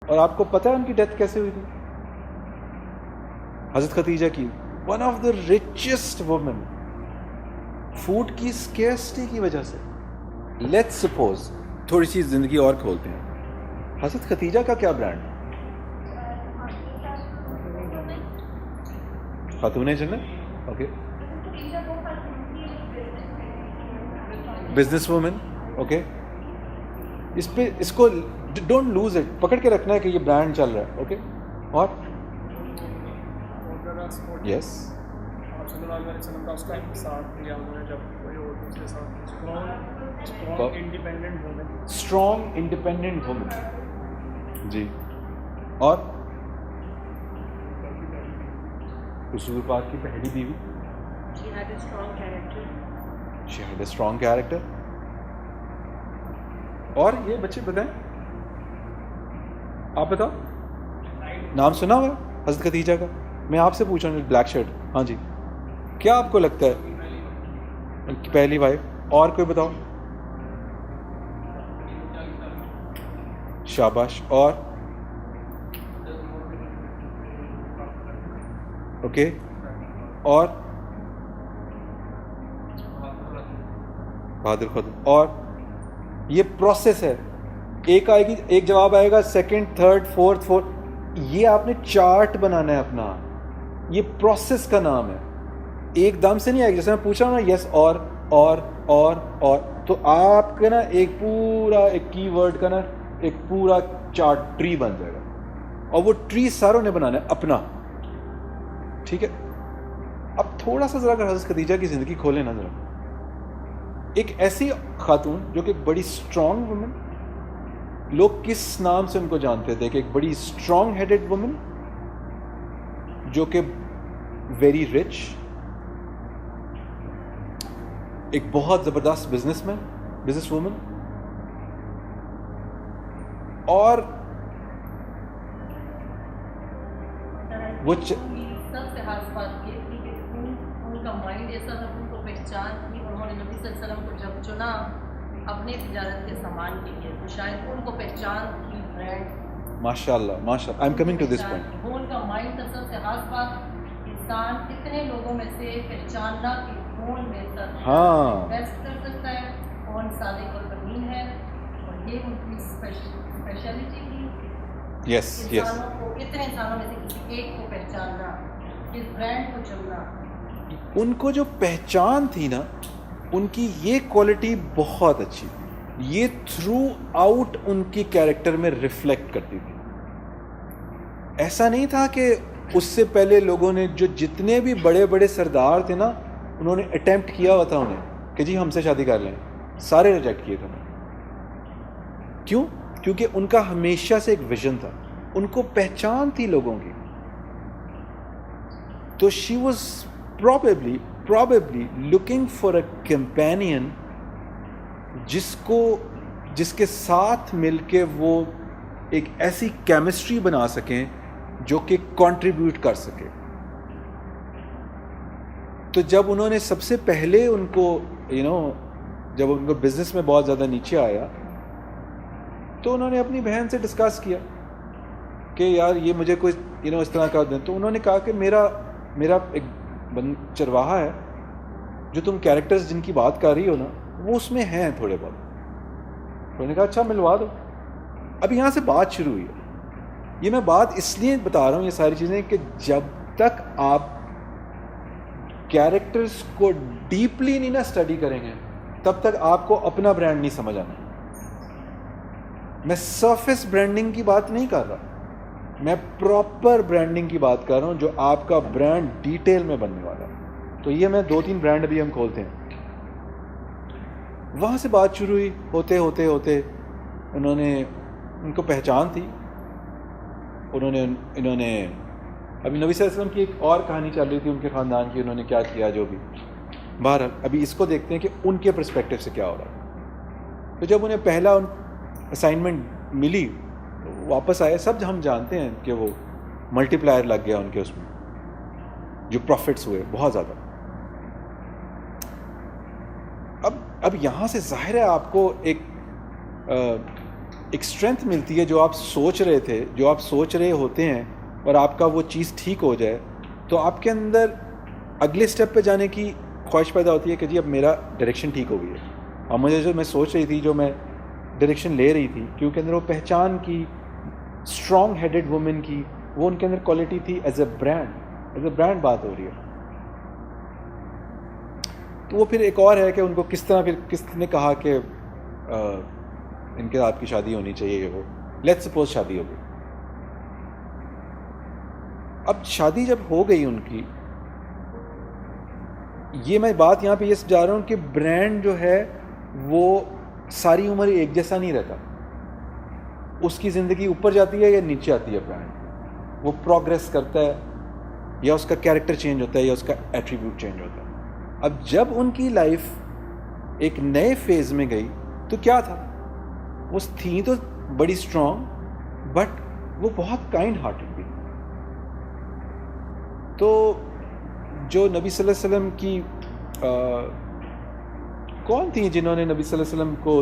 اور آپ کو پتہ ہے ان کی ڈیتھ کیسے ہوئی تھی؟ حضرت خدیجہ کی، one of the richest woman, food کی اسکیئرسٹی کی وجہ سے. لیٹس سپوز تھوڑی سی زندگی اور کھولتے ہیں، حضرت خدیجہ کا کیا برانڈ؟ خاتون جنت. Okay, business woman. اوکے، اس پہ اس کو ڈونٹ لوز اٹ، پکڑ کے رکھنا ہے کہ یہ برانڈ چل رہا ہے. اوکے، اور یس اسٹرانگ انڈیپینڈنٹ وومن. جی، اور حضور پاک کی پہلی بیوی، She had a strong character. she had a strong character. اور یہ بچے بتائیں، آپ بتاؤ، نام سنا ہوا حضرت خدیجہ کا؟ میں آپ سے پوچھ رہا ہوں، بلیک شرٹ. ہاں جی، کیا آپ کو لگتا ہے پہلی وائف؟ اور کوئی بتاؤ. شاباش. اور اوکے، اور بہادر خود. اور یہ پروسیس ہے، ایک آئے گی، ایک جواب آئے گا، سیکنڈ، تھرڈ، فورتھ، یہ آپ نے چارٹ بنانا ہے اپنا. یہ پروسیس کا نام ہے، ایک دم سے نہیں آئے گا. جیسے میں پوچھا نا یس اور تو آپ کا نا ایک پورا ایک کی ورڈ کا نا ایک پورا چارٹ ٹری بن جائے گا، اور وہ ٹری ساروں نے بنانا ہے اپنا. ٹھیک ہے، اب تھوڑا سا ذرا اگر حضرت خدیجہ کی زندگی کھولیں نا ذرا، ایک ایسی خاتون جو کہ بڑی اسٹرانگ وومن، لوگ کس نام سے ان کو جانتے تھے کہ ایک بڑی اسٹرانگ ہیڈڈ وومن، جو کہ ویری رچ، ایک بہت زبردست بزنس وومن، اور وہ سب سے خاص بات یہ تھی کہ ان کا مائنڈ ایسا تھا، ان کو پہچان تھی. انہوں نے نبی صلی اللہ علیہ وسلم کو جب چنا اپنے تجارت کے سامان کے لیے، تو شاید ان کو پہچان کی برانڈ. ماشاء اللہ ماشاء اللہ، I am coming to this point. وہ ان کا مائنڈ تھا. سب سے خاص بات، انسان کتنے لوگوں میں سے پہچاننا کہ کون بہتر بیسٹ کر سکتا ہے، کون صادق اور امین ہے. اور یہ ان کی اسپیشلٹی تھی. یس یس، انسانوں کو، اتنے انسانوں میں سے کسی ایک کو پہچاننا، اس برانڈ کو چننا. ان کو جو پہچان تھی نا، ان کی یہ کوالٹی بہت اچھی تھی. یہ تھرو آؤٹ ان کی کیریکٹر میں ریفلیکٹ کرتی تھی. ایسا نہیں تھا کہ اس سے پہلے لوگوں نے جو جتنے بھی بڑے بڑے سردار تھے نا، انہوں نے اٹیمپٹ کیا ہوا تھا انہیں کہ جی ہم سے شادی کر لیں، سارے ریجیکٹ کیے تھے. کیوں؟ کیونکہ ان کا ہمیشہ سے ایک ویژن تھا، ان کو پہچان تھی لوگوں کی. تو she was probably looking for a companion جس کے ساتھ مل کے وہ ایک ایسی کیمسٹری بنا سکیں جو کہ کنٹریبیوٹ کر سکے. تو جب انہوں نے سب سے پہلے ان کو جب ان کو بزنس میں بہت زیادہ نیچے آیا، تو انہوں نے اپنی بہن سے ڈسکس کیا کہ یار یہ مجھے کوئی اس طرح کا دیں. تو انہوں نے کہا کہ میرا ایک چرواہا ہے، جو تم کیریکٹرز جن کی بات کر رہی ہو نا، وہ اس میں ہیں تھوڑے بہت. انہوں نے کہا اچھا ملوا دو. اب یہاں سے بات شروع ہوئی ہے. یہ میں بات اس لیے بتا رہا ہوں یہ ساری چیزیں کہ جب تک آپ کیریکٹرز کو ڈیپلی نہیں نا اسٹڈی کریں گے، تب تک آپ کو اپنا برانڈ نہیں سمجھ آنا. میں سرفیس برانڈنگ کی بات نہیں کر رہا، میں پراپر برانڈنگ کی بات کر رہا ہوں، جو آپ کا برانڈ ڈیٹیل میں بننے والا ہے. تو یہ میں 2-3 برانڈ ابھی ہم کھولتے ہیں. وہاں سے بات شروع ہوئی، ہوتے ان کو پہچان تھی. انہوں نے ابھی نبی صلی اللہ علیہ وسلم کی ایک اور کہانی چل رہی تھی ان کے خاندان کی، انہوں نے کیا کیا جو بھی. بہرحال ابھی اس کو دیکھتے ہیں کہ ان کے پرسپیکٹیو سے کیا ہو رہا ہے. تو جب انہیں پہلا اسائنمنٹ ملی، واپس آئے. سب ہم جانتے ہیں کہ وہ ملٹی پلائر لگ گیا ان کے، اس میں جو پروفٹس ہوئے بہت زیادہ. اب یہاں سے ظاہر ہے آپ کو ایک ایک اسٹرینتھ ملتی ہے. جو آپ سوچ رہے تھے, جو آپ سوچ رہے ہوتے ہیں اور آپ کا وہ چیز ٹھیک ہو جائے تو آپ کے اندر اگلے اسٹیپ پہ جانے کی خواہش پیدا ہوتی ہے کہ جی اب میرا ڈائریکشن ٹھیک ہو گئی ہے. اور مجھے جو میں سوچ رہی تھی, جو میں ڈائریکشن لے رہی تھی, کیونکہ اندر وہ پہچان کی, اسٹرانگ ہیڈڈ وومن کی, وہ ان کے اندر کوالٹی تھی. ایز اے برانڈ بات ہو رہی ہے. تو وہ پھر ایک اور ہے کہ ان کو کس طرح, پھر کس نے کہا کہ ان کے آپ کی شادی ہونی چاہیے. وہ لیٹ سپوز شادی ہو گئی. اب شادی جب ہو گئی ان کی, یہ میں بات یہاں پہ یہ سمجھا رہا ہوں کہ برانڈ جو ہے وہ ساری عمر ایک جیسا نہیں رہتا. اس کی زندگی اوپر جاتی ہے یا نیچے آتی ہے. برانڈ وہ پروگریس کرتا ہے, یا اس کا کیریکٹر چینج ہوتا ہے, یا اس کا ایٹریبیوٹ چینج ہوتا ہے. اب جب ان کی لائف ایک نئے فیز میں گئی تو کیا تھا, وہ تھیں تو بڑی اسٹرانگ, بٹ وہ بہت کائنڈ ہارٹڈ بھی. تو جو نبی صلی اللہ علیہ وسلم کی کون تھیں جنہوں نے نبی صلی اللہ علیہ وسلم کو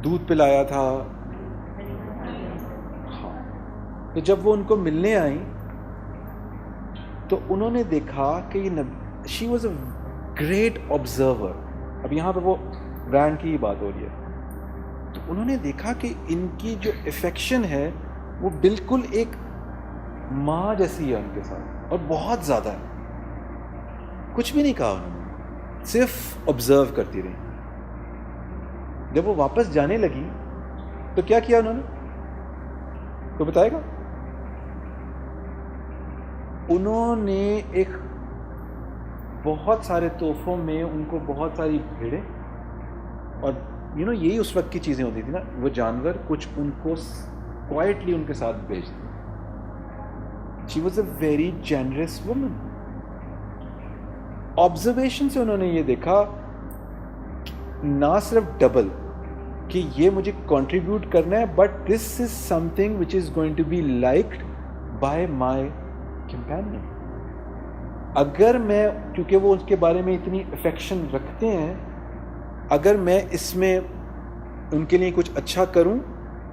دودھ پلایا تھا, ہاں, تو جب وہ ان کو ملنے آئیں تو انہوں نے دیکھا کہ یہ شی واز اے گریٹ آبزرور. اب یہاں پہ وہ برانڈ کی ہی بات ہو رہی ہے. تو انہوں نے دیکھا کہ ان کی جو افیکشن ہے وہ بالکل ایک ماں جیسی ہے ان کے ساتھ, اور بہت زیادہ ہے. کچھ بھی نہیں کہا انہوں نے, صرف آبزرو کرتی رہی. جب وہ واپس جانے لگی تو کیا کیا انہوں نے, تو بتائے گا. انہوں نے ایک بہت سارے تحفوں میں ان کو بہت ساری بھیڑیں, اور یہی اس وقت کی چیزیں ہوتی تھی نا, وہ جانور کچھ ان کو کوائٹلی ان کے ساتھ بھیج دیں. She was a very generous woman. Observation سے انہوں نے یہ دیکھا نہ صرف ڈبل کہ یہ مجھے کنٹریبیوٹ کرنا ہے, but this is something which is going to be liked by my companion. اگر میں, کیونکہ وہ اس کے بارے میں اتنی افیکشن رکھتے ہیں, اگر میں اس میں ان کے لیے کچھ اچھا کروں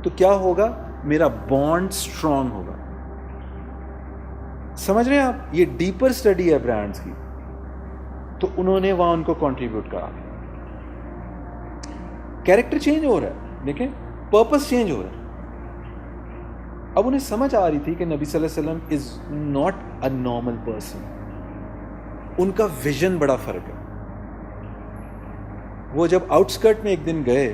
تو کیا ہوگا, میرا بانڈ اسٹرانگ ہوگا. سمجھ رہے ہیں آپ, یہ ڈیپر اسٹڈی ہے برانڈز کی. تو انہوں نے وہاں ان کو کنٹریبیوٹ کرا. کیریکٹر چینج ہو رہا ہے, دیکھیں پرپس چینج ہو رہا ہے. اب انہیں سمجھ آ رہی تھی کہ نبی صلی اللہ علیہ وسلم is not a normal person. ان کا ویژن بڑا فرق ہے. وہ جب آؤٹ اسکرٹ میں ایک دن گئے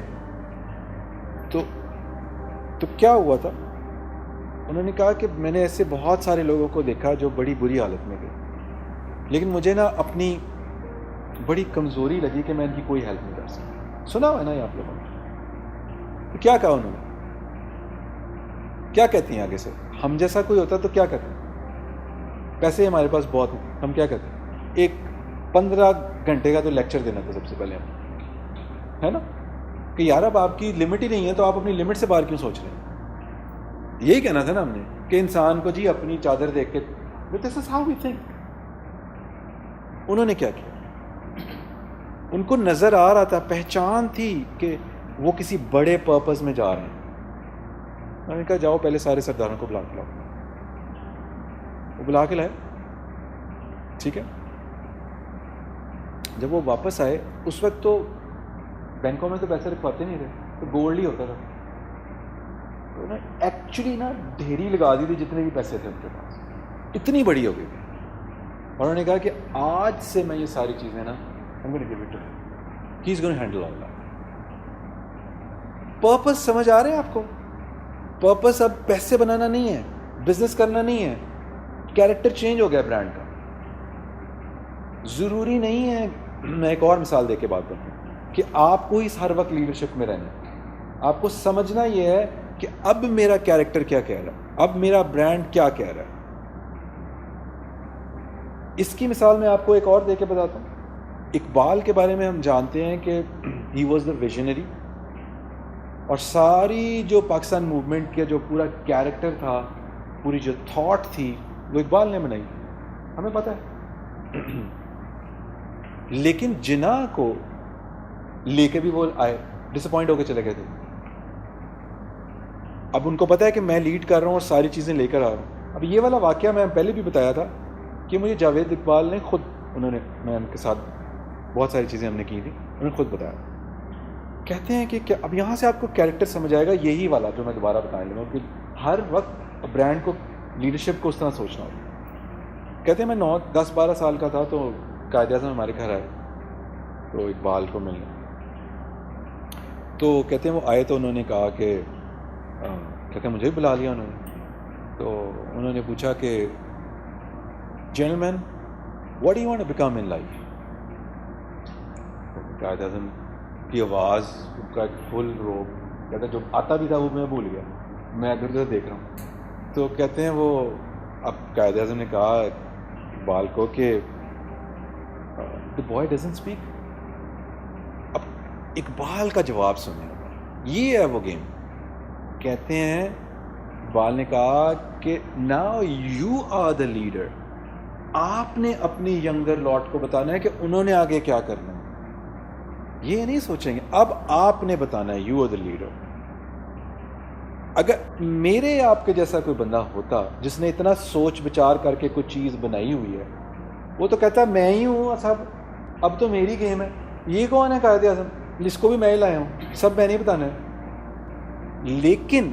تو کیا ہوا تھا, انہوں نے کہا کہ میں نے ایسے بہت سارے لوگوں کو دیکھا جو بڑی بری حالت میں گئے, لیکن مجھے نا اپنی بڑی کمزوری لگی کہ میں ان کی کوئی ہیلپ نہیں کر سکتا. سنا ہوا ہے نا یہ آپ لوگوں نے. کیا کہا انہوں نے, کیا کہتی ہیں آگے سے, ہم جیسا کوئی ہوتا تو کیا کہتے ہیں, پیسے ہمارے پاس بہت ہیں, ہم کیا کہتے ہیں, ایک 15 گھنٹے کا تو لیکچر دینا تھا سب سے پہلے ہم, ہے نا, کہ یار اب آپ کی لمٹ ہی نہیں ہے تو آپ اپنی لمٹ سے باہر کیوں سوچ رہے ہیں. یہی کہنا تھا نا ہم نے کہ انسان کو جی اپنی چادر دیکھ کے, دس از ہاؤ وی تھنک. انہوں نے کیا کیا, ان کو نظر آ رہا تھا, پہچان تھی کہ وہ کسی بڑے پرپز میں جا رہے ہیں. انہوں نے کہا جاؤ پہلے سارے سرداروں کو بلا کے لاؤ. وہ بلا کے لائے, ٹھیک ہے. جب وہ واپس آئے, اس وقت تو بینکوں میں تو پیسے رکھواتے نہیں رہے, تو گولڈ ہی ہوتا تھا. تو انہوں نے ایکچولی نا ڈھیری لگا دی تھی جتنے بھی پیسے تھے ان کے پاس, اتنی بڑی ہو گئی تھی. اور انہوں نے کہا کہ آج سے میں یہ ساری چیزیں نا I'm going to give it to him. He's going to handle all that. Purpose سمجھ آ رہے ہیں آپ کو. پرپس اب پیسے بنانا نہیں ہے, بزنس کرنا نہیں ہے, کیریکٹر چینج ہو گیا برانڈ کا. ضروری نہیں ہے, میں ایک اور مثال دے کے بات کرتا ہوں, کہ آپ کو اس ہر وقت لیڈرشپ میں رہنا ہے. آپ کو سمجھنا یہ ہے کہ اب میرا کیریکٹر کیا کہہ رہا ہے, اب میرا برانڈ کیا کہہ رہا ہے. اس کی مثال میں آپ کو ایک اور دے کے بتاتا ہوں. اقبال کے بارے میں ہم جانتے ہیں کہ ہی واز دا ویژنری, اور ساری جو پاکستان موومنٹ کا جو پورا کیریکٹر تھا, پوری جو تھاٹ تھی, وہ اقبال نے بنائی, ہمیں پتہ ہے. لیکن جناح کو لے کے بھی وہ آئے, ڈس اپوائنٹ ہو کے چلے گئے تھے. اب ان کو پتا ہے کہ میں لیڈ کر رہا ہوں اور ساری چیزیں لے کر آ رہا ہوں. اب یہ والا واقعہ میں پہلے بھی بتایا تھا کہ مجھے جاوید اقبال نے خود, میں ان کے ساتھ بہت ساری چیزیں ہم نے کی تھی, انہوں نے خود بتایا. کہتے ہیں کہ اب یہاں سے آپ کو کیریکٹر سمجھ آئے گا, یہی والا جو میں دوبارہ بتانے لگا کہ ہر وقت برانڈ کو, لیڈرشپ کو اس طرح سوچنا ہوگا. کہتے ہیں میں 10-12 سال کا تھا تو قائد اعظم ہمارے گھر آئے تو اقبال کو ملنے. تو کہتے ہیں وہ آئے تو انہوں نے کہا کہ کہتے ہیں مجھے بھی بلا لیا انہوں نے. تو انہوں نے پوچھا کہ gentleman what do you want to become in life. Quaid Azam کی آواز کا فل روب, کہتے ہیں جو آتا بھی تھا وہ میں بھول گیا, میں ادھر ادھر دیکھ رہا ہوں. تو کہتے ہیں وہ, اب قائد اعظم نے کہا اقبال کو کہ the boy doesn't speak. اب اقبال کا جواب سنیں, یہ ہے وہ گیم. کہتے ہیں اقبال نے کہا کہ now you are the leader. آپ نے اپنی ینگر لاٹ کو بتانا ہے کہ انہوں نے آگے کیا کرنا ہے. یہ نہیں سوچیں گے, اب آپ نے بتانا ہے, you are the leader. اگر میرے آپ کے جیسا کوئی بندہ ہوتا جس نے اتنا سوچ بچار کر کے کوئی چیز بنائی ہوئی ہے, وہ تو کہتا میں ہی ہوں صاحب, اب تو میری گیم ہے. یہ کون ہے قائد اعظم, جس کو بھی میں ہی لایا ہوں, سب میں نہیں بتانا ہے. لیکن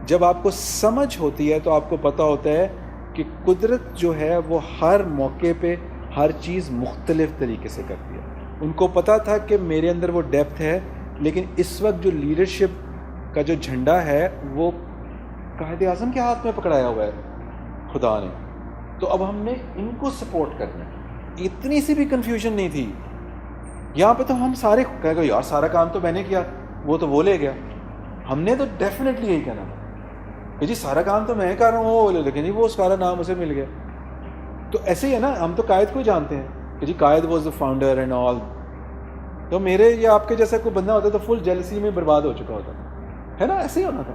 جب آپ کو سمجھ ہوتی ہے تو آپ کو پتہ ہوتا ہے کہ قدرت جو ہے وہ ہر موقع پہ ہر چیز مختلف طریقے سے کرتی ہے. ان کو پتہ تھا کہ میرے اندر وہ ڈیپتھ ہے, لیکن اس وقت جو لیڈرشپ کا جو جھنڈا ہے وہ قائد اعظم کے ہاتھ میں پکڑایا ہوا ہے خدا نے. تو اب ہم نے ان کو سپورٹ کرنا ہے. اتنی سی بھی کنفیوژن نہیں تھی یہاں پہ. تو ہم سارے کہہ گئے یار سارا کام تو میں نے کیا, وہ تو وہ لے گیا. ہم نے تو ڈیفینیٹلی یہی کہنا تھا کہ جی سارا کام تو میں کر رہا ہوں, وہ لے, لیکن جی وہ اس کا نام اسے مل گیا. تو ایسے ہی ہے نا, ہم تو قائد کو جانتے ہیں کہ جی قائد was the founder and all. تو میرے یا آپ کے جیسا کوئی بندہ ہوتا تو فل جیلسی میں برباد ہو چکا ہوتا ہے نا, ایسے ہی ہونا تھا.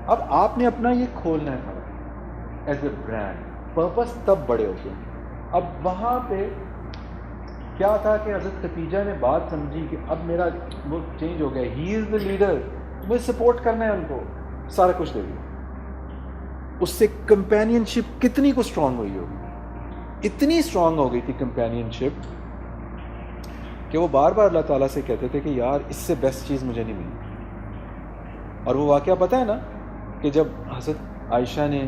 اب آپ نے اپنا یہ کھولنا ہے تھا ایز اے برانڈ, پرپس تب بڑے ہوتے ہیں. اب وہاں پہ کیا تھا کہ حضرت ختیجہ نے بات سمجھی کہ اب میرا وہ چینج ہو گیا, ہی از دا لیڈر, مجھے سپورٹ کرنا ہے ان کو, سارا کچھ دے دیا. اس سے کمپینین شپ کتنی کو اسٹرانگ ہوئی ہوگی, اتنی اسٹرانگ ہو گئی تھی کمپینین شپ کہ وہ بار بار اللہ تعالیٰ سے کہتے تھے کہ یار اس سے بیسٹ چیز مجھے نہیں ملی. اور وہ واقعہ پتہ ہے نا کہ جب حضرت عائشہ نے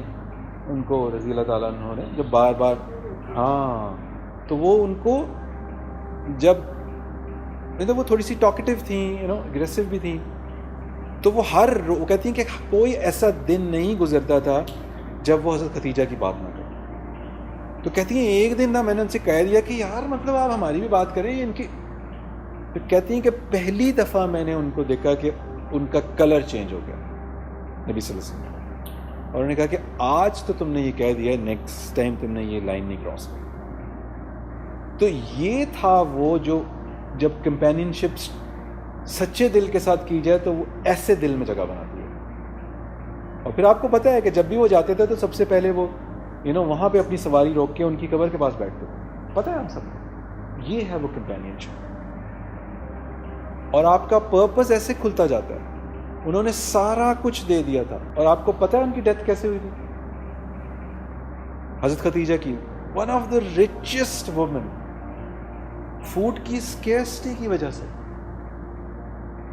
ان کو رضی اللہ تعالیٰ عنہ نے جب بار بار, ہاں تو وہ ان کو جب وہ تھوڑی سی ٹاکیٹیو تھیں, اگریسو بھی تھیں, تو وہ وہ کہتی ہیں کہ کوئی ایسا دن نہیں گزرتا تھا جب وہ حضرت ختیجہ کی بات نہ کریں. تو کہتی ہیں ایک دن نا میں نے ان سے کہہ دیا کہ یار مطلب آپ ہماری بھی بات کریں ان کی. تو کہتی ہیں کہ پہلی دفعہ میں نے ان کو دیکھا کہ ان کا کلر چینج ہو گیا نبی صلی اللہ علیہ وسلم, اور انہوں نے کہا کہ آج تو تم نے یہ کہہ دیا, نیکسٹ ٹائم تم نے یہ لائن نہیں کراس کی. تو یہ تھا وہ جو جب کمپینین شپ سچے دل کے ساتھ کی جائے تو وہ ایسے دل میں جگہ بناتی ہے. اور پھر آپ کو پتہ ہے کہ جب بھی وہ جاتے تھے تو سب سے پہلے وہ وہاں پہ اپنی سواری روک کے ان کی قبر کے پاس بیٹھتے تھے. پتہ ہے ہم سب کو, یہ ہے وہ کمپینین شپ. اور آپ کا پرپس ایسے کھلتا جاتا ہے. انہوں نے سارا کچھ دے دیا تھا, اور آپ کو پتہ ہے ان کی ڈیتھ کیسے ہوئی تھی, حضرت ختیجہ کی, one of the richest woman, food کی اسکیرسٹی کی وجہ سے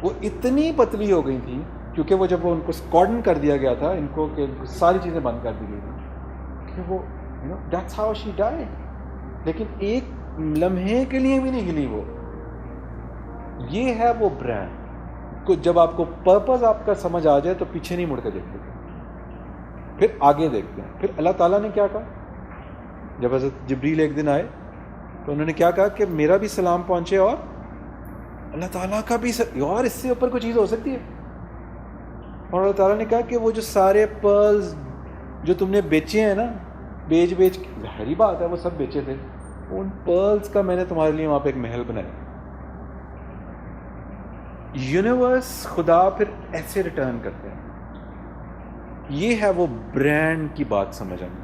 وہ اتنی پتلی ہو گئی تھی, کیونکہ وہ جب وہ ان کو کارڈن کر دیا گیا تھا ان کو کہ ساری چیزیں بند کر دی گئی تھی کہ وہ دیٹس ہاؤ شی ڈائیڈ. لیکن ایک لمحے کے لیے بھی نہیں ہلی وہ. یہ ہے وہ برانڈ. جب آپ کو پرپز آپ کا سمجھ آ جائے تو پیچھے نہیں مڑ کے دیکھتے, پھر آگے دیکھتے ہیں. پھر اللہ تعالیٰ نے کیا کہا جب حضرت جبریل ایک دن آئے تو انہوں نے کیا کہا کہ میرا بھی سلام پہنچے اور اللہ تعالیٰ کا بھی, اور اس سے اوپر کوئی چیز ہو سکتی ہے. اور اللہ تعالیٰ نے کہا کہ وہ جو سارے پرلز جو تم نے بیچے ہیں نا, بیچ ظاہری بات ہے وہ سب بیچے تھے, ان پرلز کا میں نے تمہارے لیے وہاں پہ ایک محل بنایا. یونیورس خدا پھر ایسے ریٹرن کرتے ہیں. یہ ہے وہ برانڈ کی بات سمجھ آنا.